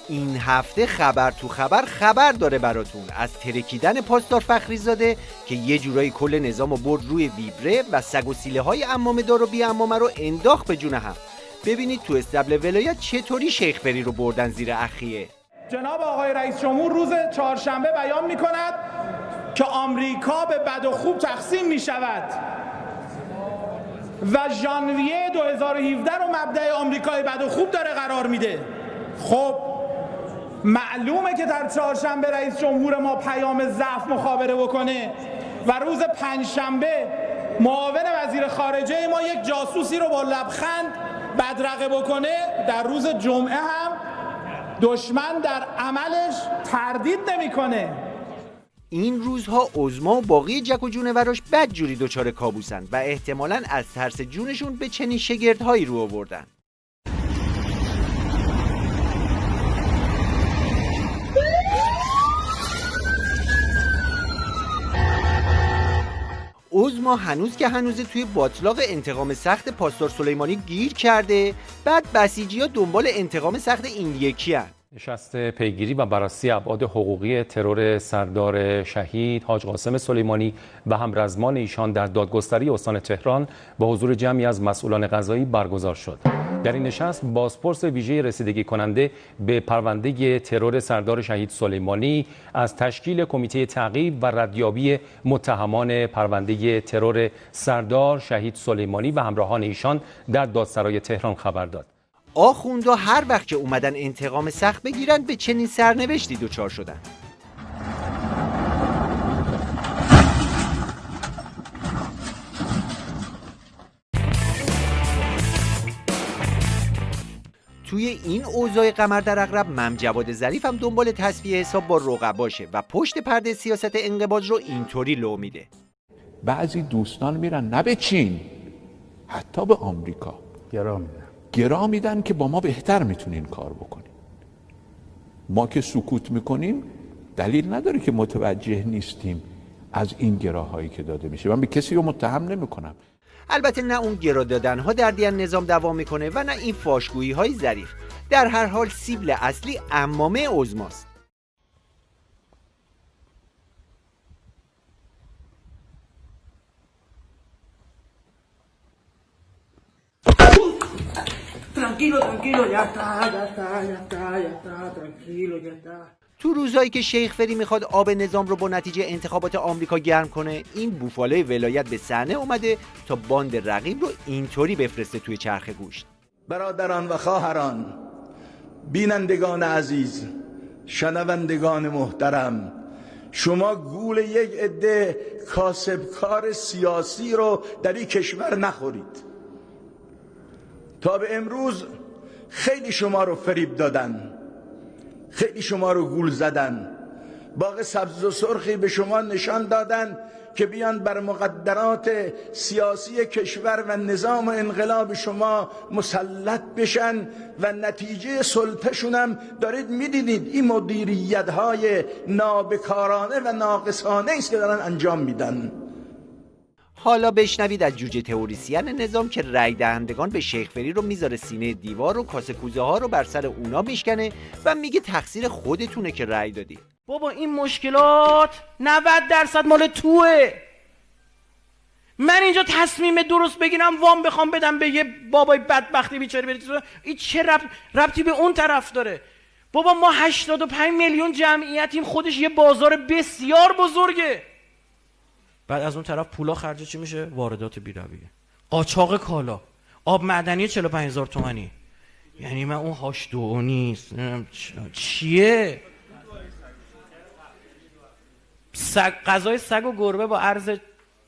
این هفته خبر تو خبر داره براتون از ترکیدن پاسدار فخریزاده که یه جورایی کل نظامو برد روی ویبره و سگ و سیله های عمامه دار و بی عمامه رو انداخت به جون هم. ببینید تو استبل ولایت چطوری شیخ فری رو بردن زیر اخیه. جناب آقای رئیس جمهور روز چهارشنبه بیان می کند که آمریکا به بد و خوب تقسیم می شود و ژانویه 2017 رو مبدأ آمریکای بد و خوب داره قرار میده. خب معلومه که در چهارشنبه رئیس جمهور ما پیام ضعف مخابره بکنه و روز پنجشنبه معاون وزیر خارجه ما یک جاسوسی رو با لبخند بدرقه بکنه. در روز جمعه هم دشمن در عملش تردید نمیکنه. این روزها عظما و باقی جک و جونوراش بد جوری دچار کابوسن و احتمالاً از ترس جونشون به چنین شگردهایی رو آوردن. عظما هنوز که هنوزه توی باطلاق انتقام سخت پاسدار سلیمانی گیر کرده، بعد بسیجی‌ها دنبال انتقام سخت این یکی هن. نشست پیگیری و بررسی ابعاد حقوقی ترور سردار شهید حاج قاسم سلیمانی و همرزمان ایشان در دادگستری استان تهران با حضور جمعی از مسئولان قضایی برگزار شد. در این نشست بازپرس ویژه رسیدگی کننده به پرونده ترور سردار شهید سلیمانی از تشکیل کمیته تعقیب و ردیابی متهمان پرونده ترور سردار شهید سلیمانی و همراهان ایشان در دادسرای تهران خبر داد. آخوندا هر وقت که اومدن انتقام سخت بگیرن به چنین سرنوشتی دچار شدن. توی این اوضاع قمر در عقرب مم جواد ظریف هم دنبال تصفیه حساب با رقباشه و پشت پرده سیاست انقباض رو اینطوری لو میده. بعضی دوستان میرن نه به چین، حتی به آمریکا گرا میدن که با ما بهتر میتونین کار بکنین. ما که سکوت میکنیم دلیل نداره که متوجه نیستیم از این گراهایی که داده میشه. من به کسی رو متهم نمیکنم. البته نه اون گرا دادن ها در دیان نظام دوام میکنه و نه این فاشگویی های ظریف. در هر حال سیبل اصلی عمامه عظماست. تو روزایی که شیخ فری میخواد آب نظام رو با نتیجه انتخابات آمریکا گرم کنه، این بوفالوی ولایت به صحنه اومده تا باند رقیب رو اینطوری بفرسته توی چرخ گوشت. برادران و خواهران، بینندگان عزیز، شنوندگان محترم، شما گول یک عده کاسبکار سیاسی رو در این کشور نخورید. تا به امروز خیلی شما رو فریب دادن، خیلی شما رو گول زدن، باغ سبز و سرخی به شما نشان دادن که بیان بر مقدرات سیاسی کشور و نظام و انقلاب شما مسلط بشن و نتیجه سلطه‌شون هم دارید میدیدید. این مدیریت‌های نابکارانه و ناقصانه است که دارن انجام میدن. حالا بشنوید از جوجه تئوریسین نظام که رای دهندگان به شیخ فری رو میذاره سینه دیوار و کاسه کوزه ها رو بر سر اونا میشکنه و میگه تقصیر خودتونه که رای دادی. بابا این مشکلات 90% مال توه. من اینجا تصمیم درست بگیرم وام بخوام بدم به یه بابای بدبختی بیچاره برید، این چه ربطی به اون طرف داره؟ بابا ما 85 میلیون جمعیتیم، خودش یه بازار بسیار بزرگه. بعد از اون طرف پولا خرج چی میشه؟ واردات بی‌رویه، قاچاق کالا، آب معدنی 45000 تومانی. یعنی من اون هاش دو نیست چیه؟ غذای سگ و گربه با عرض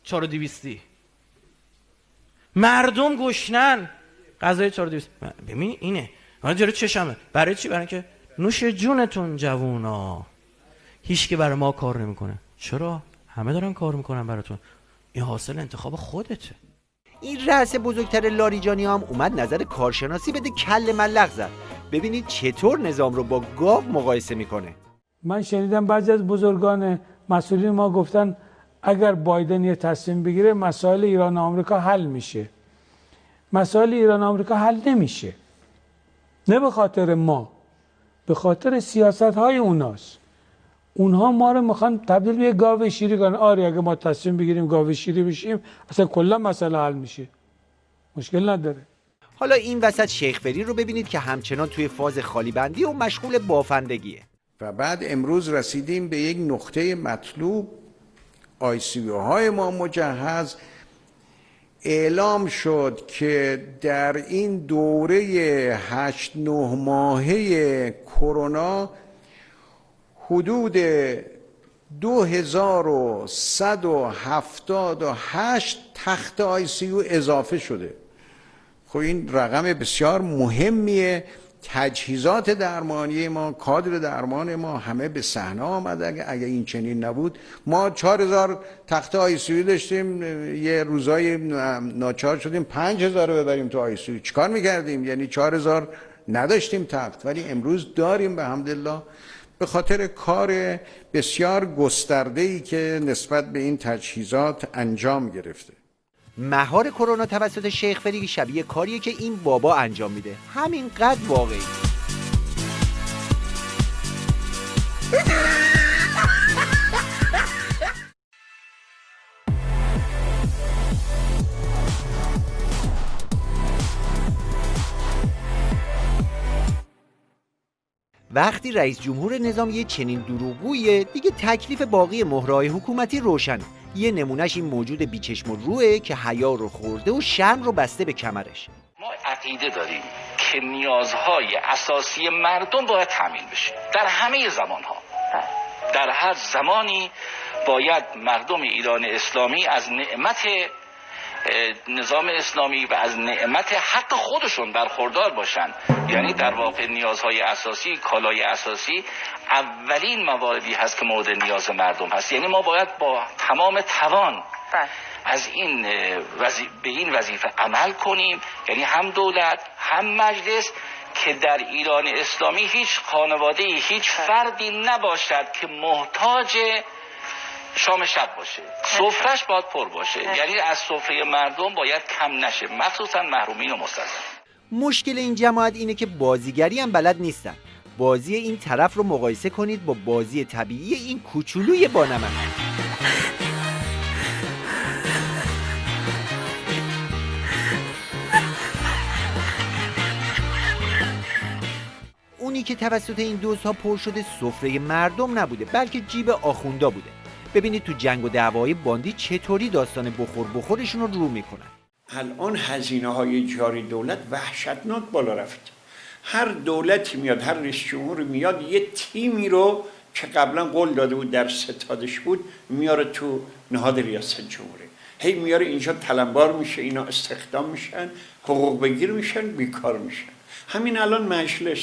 4200. مردم گشنن، غذای 4200. ببین اینه من جلوی چشمه. برای چی؟ برای اینکه نوش جونتون جوونا، هیچ که برای ما کار نمیکنه. چرا؟ همه دارن کار میکنن براتون. این حاصل انتخاب خودته. این رأس بزرگتر لاریجانی هم اومد نظر کارشناسی بده، کل ملق زد. ببینید چطور نظام رو با گاو مقایسه میکنه. من شنیدم بعضی از بزرگان مسئولین ما گفتن اگر بایدن یه تصمیم بگیره مسائل ایران و آمریکا حل میشه. مسائل ایران و آمریکا حل نمیشه. نه به خاطر ما، به خاطر سیاست های اوناست. اونها ما رو میخوان تبدیل به گاو شیری کنن. آره اگه ما تصمیم بگیریم گاو شیری بشیم اصلا کلا مسئله حل میشه، مشکل نداره. حالا این وسط شیخ فری رو ببینید که همچنان توی فاز خالی بندی و مشغول بافندگیه. و بعد امروز رسیدیم به یک نقطه مطلوب. ICU های ما مجهز. اعلام شد که در این دوره 8-9 ماهه کرونا حدود 2178 تخت ICU اضافه شده. خب این رقم بسیار مهمیه. تجهیزات درمانی ما، کادر درمان ما همه به صحنه آمده. اگه این چنین نبود ما 4000 تخت ICU داشتیم، یه روزای ناچار شدیم 5000 رو ببریم تو ICU. چیکار میکردیم؟ یعنی 4000 نداشتیم تخت، ولی امروز داریم به حمدالله، به خاطر کار بسیار گسترده‌ای که نسبت به این تجهیزات انجام گرفته. مهار کرونا توسط شیخ فری شبیه کاریه که این بابا انجام میده، همینقدر واقعی. وقتی رئیس جمهور نظام یه چنین دروغگویه، دیگه تکلیف باقی مهرهای حکومتی روشنه. یه نمونهش این موجود بیچشم و روحه که حیا رو خورده و شرم رو بسته به کمرش. ما عقیده داریم که نیازهای اساسی مردم باید تامین بشه در همه زمانها. در هر زمانی باید مردم ایران اسلامی از نعمت نظام اسلامی و از نعمت حق خودشون برخوردار باشند. یعنی در واقع نیازهای اساسی، کالای اساسی اولین مواردی هست که مورد نیاز مردم هست. یعنی ما باید با تمام توان از این به این وظیفه عمل کنیم، یعنی هم دولت هم مجلس، که در ایران اسلامی هیچ خانواده هیچ فردی نباشد که محتاج شام شب باشه. سفرهش باید پر باشه. یعنی از سفره مردم باید کم نشه، مخصوصا محرومین و مستضعفین. مشکل این جماعت اینه که بازیگری هم بلد نیستن. بازی این طرف رو مقایسه کنید با بازی طبیعی این کوچولوی بانمک. اونی که توسط این دوزها پر شده سفره مردم نبوده، بلکه جیب آخوندا بوده. ببینید تو جنگ و دعوای باندی چطوری داستان بخورشون رو میکنن. الان هزینه‌های جاری دولت وحشتناک بالا رفت. هر دولتی میاد، هر رئیس جمهور میاد، یه تیمی رو که قبلا قول داده بود در ستادش بود میاره تو نهاد ریاست جمهوری. هی میاره اینجا تلمبار میشه، اینا استخدام میشن، حقوق بگیر میشن، بیکار میشن. همین الان مجلس،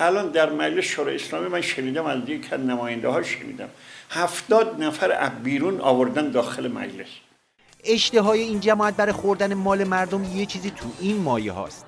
الان در مجلس شورای اسلامی من شنیدم، از یک نماینده ها شنیدم 70 نفر از بیرون آوردن داخل مجلس. اشتهای این جماعت برای خوردن مال مردم یه چیزی تو این مایه هاست.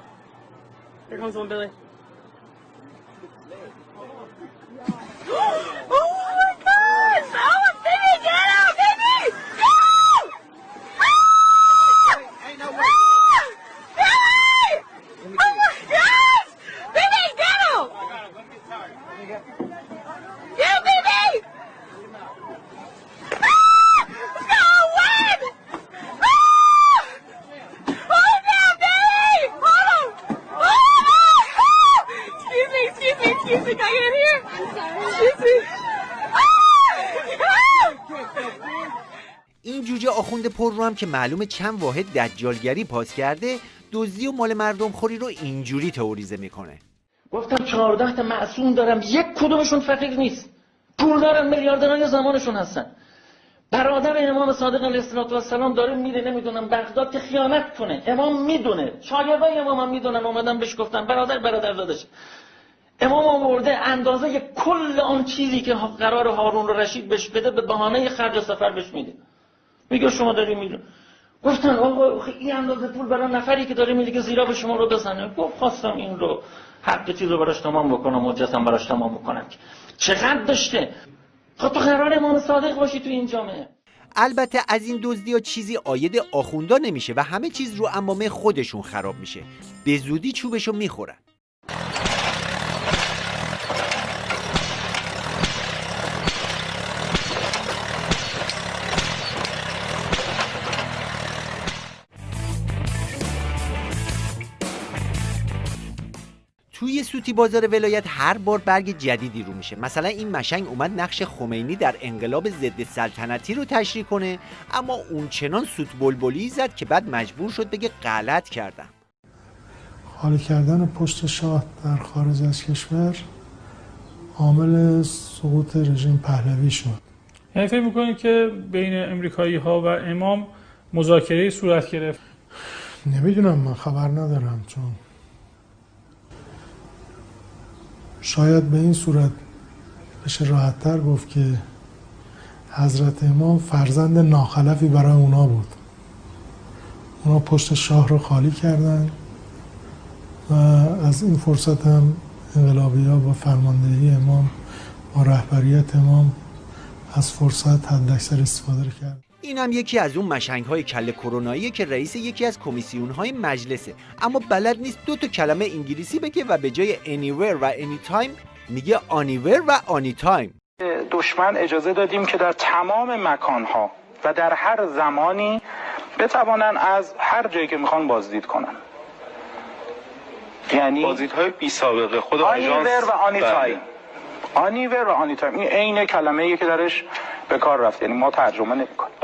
این جوجه آخوند پر رو هم که معلومه چند واحد دجالگری پاس کرده، دزدی و مال مردم خوری رو اینجوری تئوریزه میکنه. گفتم 14 تا معصوم دارم، یک کدومشون فقیر نیست، پول دارن، میلیاردرای زمانشون هستن. برادر امام صادق علیه السلام داره میره نمیدونم بغداد که خیانت کنه، امام میدونه، شاگردای امام هم میدونن، اومدن بهش گفتن برادر داداش، امام آورده اندازه کل آن چیزی که قرار هارون رشید بهش بده به بهانه خرج سفر بهش میده. میگه شما داری میدون. گفتن آقا این اندازه پول برای نفری که داره میده که زیرا به شما رو بزنه. گفت خواستم این رو حق چیز رو براش تمام بکنم، حجتم براش تمام بکنم. چقدر داشته؟ خب تو قرار امام صادق باشی تو این جامعه. البته از این دزدی‌ها چیزی عاید آخوندا نمیشه و همه چیز رو عمامه خودشون خراب میشه. به زودی چوبشو میخورن. سوتی بازار ولایت هر بار برگ جدیدی رو میشه. مثلا این مشنگ اومد نقش خمینی در انقلاب ضد سلطنتی رو تشریح کنه، اما اون چنان سوت بلبلی زد که بعد مجبور شد بگه غلط کردم. خالی کردن پست شاه در خارج از کشور عامل سقوط رژیم پهلوی شد. یعنی فکر می‌کنید که بین امریکایی‌ها و امام مذاکره صورت گرفت؟ نمیدونم، من خبر ندارم، چون شاید به این صورت بشه راحت‌تر گفت که حضرت امام فرزند ناخلفی برای اونا بود. اونا پشت شاه رو خالی کردن و از این فرصت هم انقلابی‌ها با فرماندهی امام با رهبریت امام از فرصت حداکثر استفاده کرد. این هم یکی از اون مشنگ‌های کله کروناییه که رئیس یکی از کمیسیون‌های مجلسه، اما بلد نیست 2 کلمه انگلیسی بگه و به جای anywhere و anytime میگه anywhere و anytime. دشمن اجازه دادیم که در تمام مکان‌ها و در هر زمانی بتوانن از هر جایی که میخوان بازدید کنن. یعنی بازدیدهای بی سابقه خود آژانس و آنیتایم. آنیور و آنیتایم این عین کلمه‌ایه که درش به کار رفت، یعنی ما ترجمه نمی‌کنیم.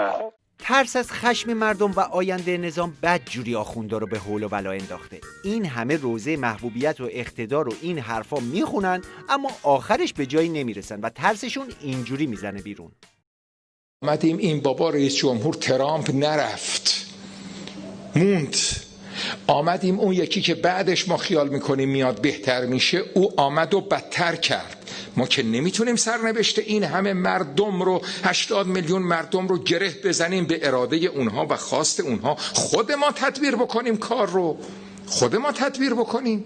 ترس از خشم مردم و آینده نظام بدجوری آخوندا رو به حول و بلا انداخته. این همه روزه محبوبیت و اقتدار و این حرفا میخونن، اما آخرش به جایی نمیرسن و ترسشون اینجوری میزنه بیرون. آمدیم این بابا رئیس جمهور ترامپ نرفت، موند. آمدیم اون یکی که بعدش ما خیال میکنیم میاد بهتر میشه، او آمد و بدتر کرد. ما که نمیتونیم سرنوشت این همه مردم رو، 80 میلیون مردم رو گره بزنیم به اراده اونها و خواست اونها. خود ما تدبیر بکنیم کار رو، خود ما تدبیر بکنیم،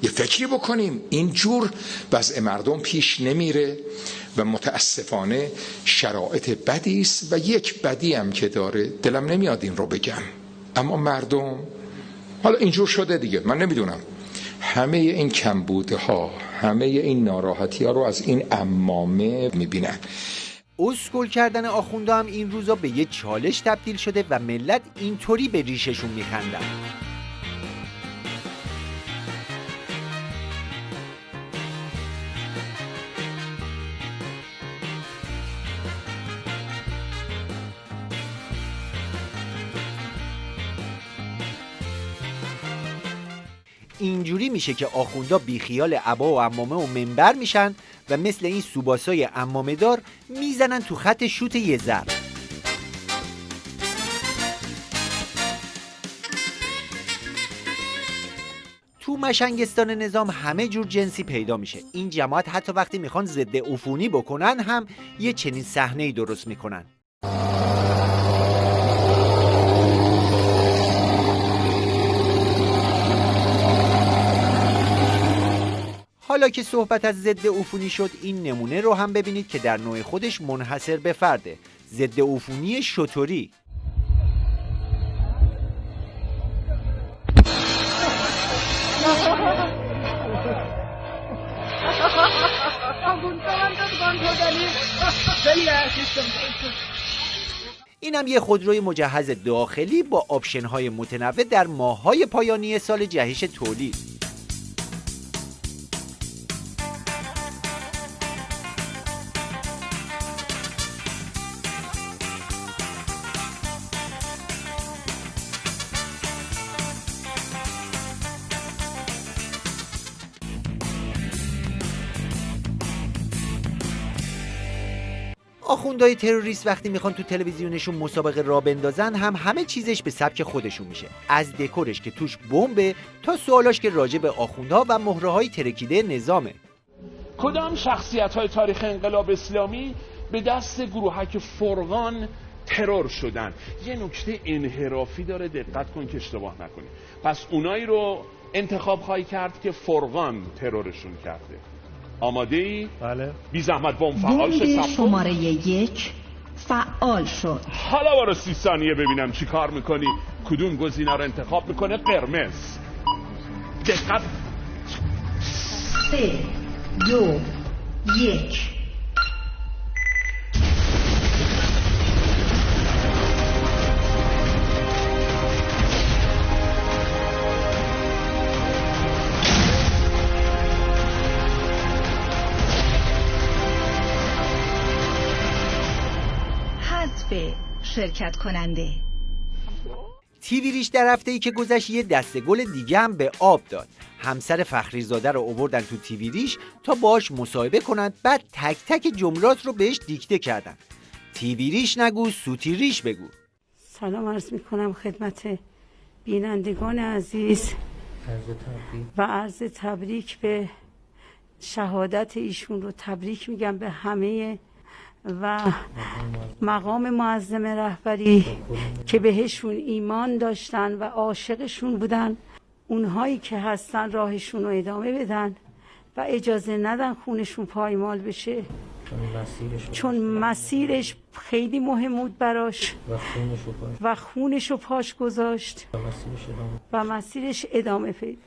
یه فکری بکنیم. اینجور وضع مردم پیش نمیره و متاسفانه شرایط بدی است و یک بدی هم که داره، دلم نمیاد این رو بگم، اما مردم حالا اینجور شده دیگه. من نمیدونم، همه این کمبودها، همه این ناراحتی ها رو از این عمامه میبینن. اسکول کردن آخوندا هم این روزا به یه چالش تبدیل شده و ملت اینطوری به ریششون میخندن. اینجوری میشه که آخوندا بیخیال عبا و عمامه و منبر میشن و مثل این سوباسای عمامه دار میزنن تو خط شوت یه ضرب. تو مشنگستان نظام همه جور جنسی پیدا میشه. این جماعت حتی وقتی میخوان ضد عفونی بکنن هم یه چنین صحنه‌ای درست میکنن. حالا که صحبت از ضد عفونی شد، این نمونه رو هم ببینید که در نوع خودش منحصر به فرده. ضد عفونی شتری. این هم یه خودروی مجهز داخلی با آپشن‌های متنوع در ماه‌های پایانی سال جهش تولید. آخوندهای تروریست وقتی میخوان تو تلویزیونشون مسابقه راه بندازن هم همه چیزش به سبک خودشون میشه، از دکورش که توش بمبه تا سوالاش که راجع به آخوندها و مهره‌های ترکیده نظامه. کدام شخصیت‌های تاریخ انقلاب اسلامی به دست گروهک فرقان ترور شدن؟ یه نکته انحرافی داره، دقت کن که اشتباه نکنی. پس اونایی رو انتخاب خواهی کرد که فرقان ترورشون کرده. آماده ای؟ بله. بی زحمت بمب فعال شد. شماره 1 فعال شد. حالا برو 30 ثانیه ببینم چی کار میکنی. کدوم گزینه رو انتخاب میکنه؟ قرمز. دقت. 3 2 1 به شرکت کننده. تیوی ریش در هفته‌ای که گذشت یه دسته گل دیگه هم به آب داد. همسر فخریزاده رو آوردن تو تیوی ریش تا باهاش مصاحبه کنن، بعد تک تک جملات رو بهش دیکته کردن. تیوی ریش نگو، سوتی ریش بگو. سلام عرض میکنم خدمت بینندگان عزیز و عرض تبریک به شهادت ایشون رو تبریک میگم به همه و مقام معظم رهبری که بهشون ایمان داشتن و عاشقشون بودن. اونهایی که هستن راهشون رو ادامه بدن و اجازه ندن خونشون پایمال بشه، چون مسیرش خیلی مهم بود براش و خونش رو پاش گذاشت و مسیرش ادامه پیدا.